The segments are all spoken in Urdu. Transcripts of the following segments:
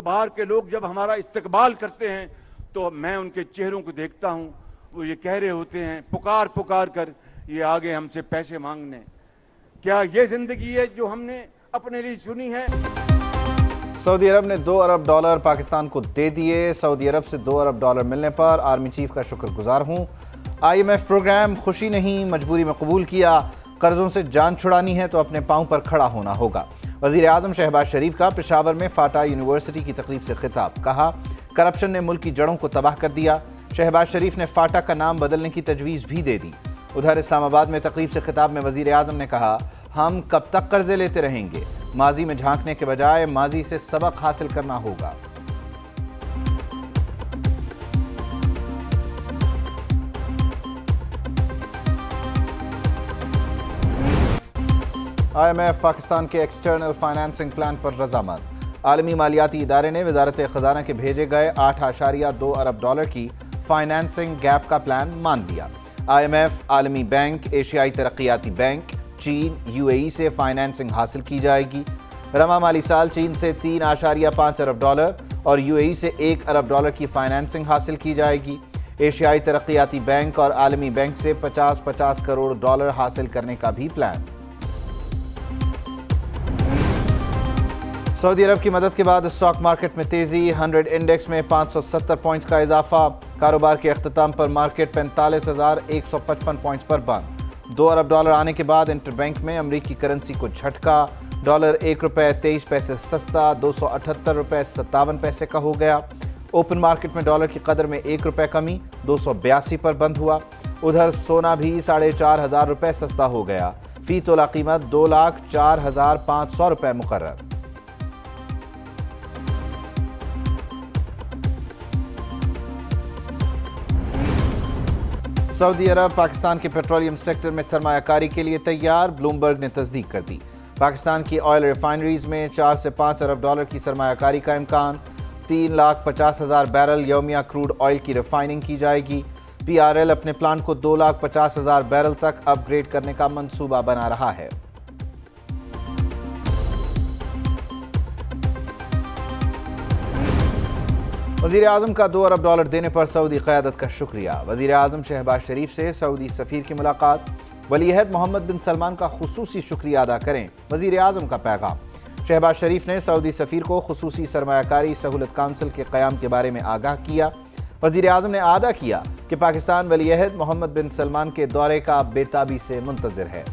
باہر کے لوگ جب ہمارا استقبال کرتے ہیں تو میں ان کے چہروں کو دیکھتا ہوں، وہ یہ کہہ رہے ہوتے ہیں پکار پکار کر یہ آگے ہم سے پیسے مانگنے۔ کیا یہ زندگی ہے جو ہم نے اپنے لیے چنی ہے؟ سعودی عرب نے $2 ارب پاکستان کو دے دیے۔ سعودی عرب سے $2 ارب ملنے پر آرمی چیف کا شکر گزار ہوں۔ IMF پروگرام خوشی نہیں مجبوری میں قبول کیا۔ قرضوں سے جان چھڑانی ہے تو اپنے پاؤں پر کھڑا ہونا ہوگا۔ وزیر اعظم شہباز شریف کا پشاور میں فاٹا یونیورسٹی کی تقریب سے خطاب، کہا کرپشن نے ملک کی جڑوں کو تباہ کر دیا۔ شہباز شریف نے فاٹا کا نام بدلنے کی تجویز بھی دے دی۔ ادھر اسلام آباد میں تقریب سے خطاب میں وزیر اعظم نے کہا ہم کب تک قرضے لیتے رہیں گے، ماضی میں جھانکنے کے بجائے ماضی سے سبق حاصل کرنا ہوگا۔ IMF پاکستان کے ایکسٹرنل فائنانسنگ پلان پر رضامند۔ عالمی مالیاتی ادارے نے وزارت خزانہ کے بھیجے گئے $8.2 ارب کی فائنانسنگ گیپ کا پلان مان لیا۔ IMF، عالمی بینک، ایشیائی ترقیاتی بینک، چین، UAE سے فائنانسنگ حاصل کی جائے گی۔ رواں مالی سال چین سے $3.5 ارب اور UAE سے $1 ارب کی فائنانسنگ حاصل کی جائے گی۔ ایشیائی ترقیاتی بینک اور عالمی بینک سے $50 کروڑ حاصل کرنے کا بھی پلان۔ سعودی عرب کی مدد کے بعد اسٹاک مارکیٹ میں تیزی، 100 انڈیکس میں 570 پوائنٹس کا اضافہ۔ کاروبار کے اختتام پر مارکیٹ 45,155 پوائنٹس پر بند۔ $2 ارب آنے کے بعد انٹر بینک میں امریکی کرنسی کو جھٹکا، ڈالر $1.23 سستا، $278.57 کا ہو گیا۔ اوپن مارکیٹ میں ڈالر کی قدر میں $1 کمی، 282 پر بند ہوا۔ ادھر سونا بھی $4,500 سستا ہو گیا، فی تولہ قیمت $2,04,500 مقرر۔ سعودی عرب پاکستان کے پیٹرولیم سیکٹر میں سرمایہ کاری کے لیے تیار، بلومبرگ نے تصدیق کر دی۔ پاکستان کی آئل ریفائنریز میں $4 سے $5 ارب کی سرمایہ کاری کا امکان، 3,50,000 بیرل یومیہ کروڈ آئل کی ریفائننگ کی جائے گی۔ PRL اپنے پلانٹ کو 2,50,000 بیرل تک اپ گریڈ کرنے کا منصوبہ بنا رہا ہے۔ وزیر اعظم کا $2 ارب دینے پر سعودی قیادت کا شکریہ۔ وزیر اعظم شہباز شریف سے سعودی سفیر کی ملاقات، ولی عہد محمد بن سلمان کا خصوصی شکریہ ادا کریں، وزیر اعظم کا پیغام۔ شہباز شریف نے سعودی سفیر کو خصوصی سرمایہ کاری سہولت کونسل کے قیام کے بارے میں آگاہ کیا۔ وزیر اعظم نے اعادہ کیا کہ پاکستان ولی عہد محمد بن سلمان کے دورے کا بے تابی سے منتظر ہے۔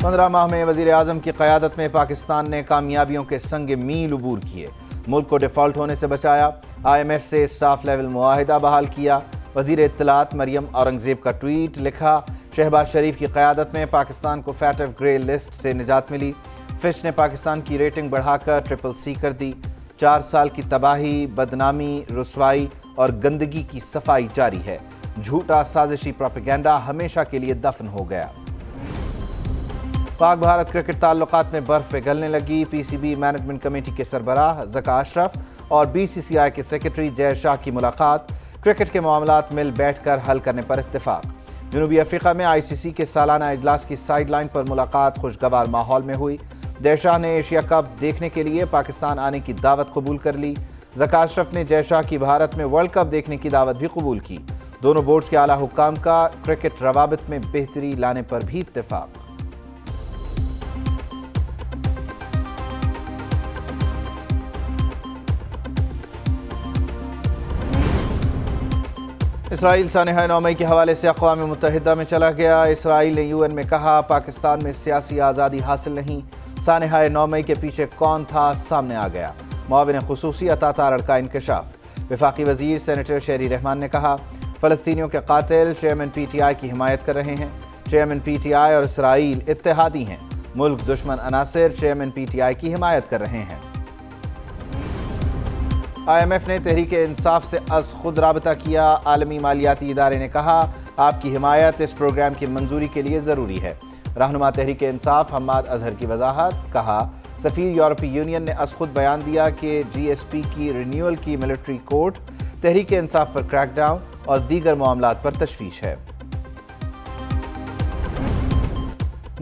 15 ماہ میں وزیر اعظم کی قیادت میں پاکستان نے کامیابیوں کے سنگ میل عبور کیے، ملک کو ڈیفالٹ ہونے سے بچایا، IMF سے اسٹاف لیول معاہدہ بحال کیا۔ وزیر اطلاعات مریم اورنگزیب کا ٹویٹ، لکھا شہباز شریف کی قیادت میں پاکستان کو فیٹف گرے لسٹ سے نجات ملی، فچ نے پاکستان کی ریٹنگ بڑھا کر CCC کر دی۔ 4 سال کی تباہی، بدنامی، رسوائی اور گندگی کی صفائی جاری ہے، جھوٹا سازشی پروپیگنڈا ہمیشہ کے لیے دفن ہو گیا۔ پاک بھارت کرکٹ تعلقات میں برف پگھلنے لگی، PCB مینجمنٹ کمیٹی کے سربراہ ذکا اشرف اور BCCI کے سیکرٹری جے شاہ کی ملاقات، کرکٹ کے معاملات مل بیٹھ کر حل کرنے پر اتفاق۔ جنوبی افریقہ میں ICC کے سالانہ اجلاس کی سائیڈ لائن پر ملاقات خوشگوار ماحول میں ہوئی۔ جے شاہ نے ایشیا کپ دیکھنے کے لیے پاکستان آنے کی دعوت قبول کر لی۔ ذکا اشرف نے جے شاہ کی بھارت میں ورلڈ کپ دیکھنے کی دعوت بھی قبول کی۔ دونوں بورڈز کے اعلیٰ حکام کا کرکٹ روابط میں بہتری لانے پر بھی اتفاق۔ اسرائیل سانحہ 9 مئی کے حوالے سے اقوام متحدہ میں چلا گیا۔ اسرائیل نے UN میں کہا پاکستان میں سیاسی آزادی حاصل نہیں، سانحہ 9 مئی کے پیچھے کون تھا سامنے آ گیا، معاون خصوصی عطا تارڑ کا انکشاف۔ وفاقی وزیر سینیٹر شہری رحمان نے کہا فلسطینیوں کے قاتل چیئرمین PTI کی حمایت کر رہے ہیں، چیئرمین PTI اور اسرائیل اتحادی ہیں، ملک دشمن عناصر چیئرمین PTI کی حمایت کر رہے ہیں۔ IMF نے تحریک انصاف سے از خود رابطہ کیا، عالمی مالیاتی ادارے نے کہا آپ کی حمایت اس پروگرام کی منظوری کے لیے ضروری ہے۔ رہنما تحریک انصاف حماد اظہر کی وضاحت، کہا سفیر یورپی یونین نے از خود بیان دیا کہ GSP کی رینیول کی ملٹری کورٹ، تحریک انصاف پر کریک ڈاؤن اور دیگر معاملات پر تشویش ہے۔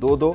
2-2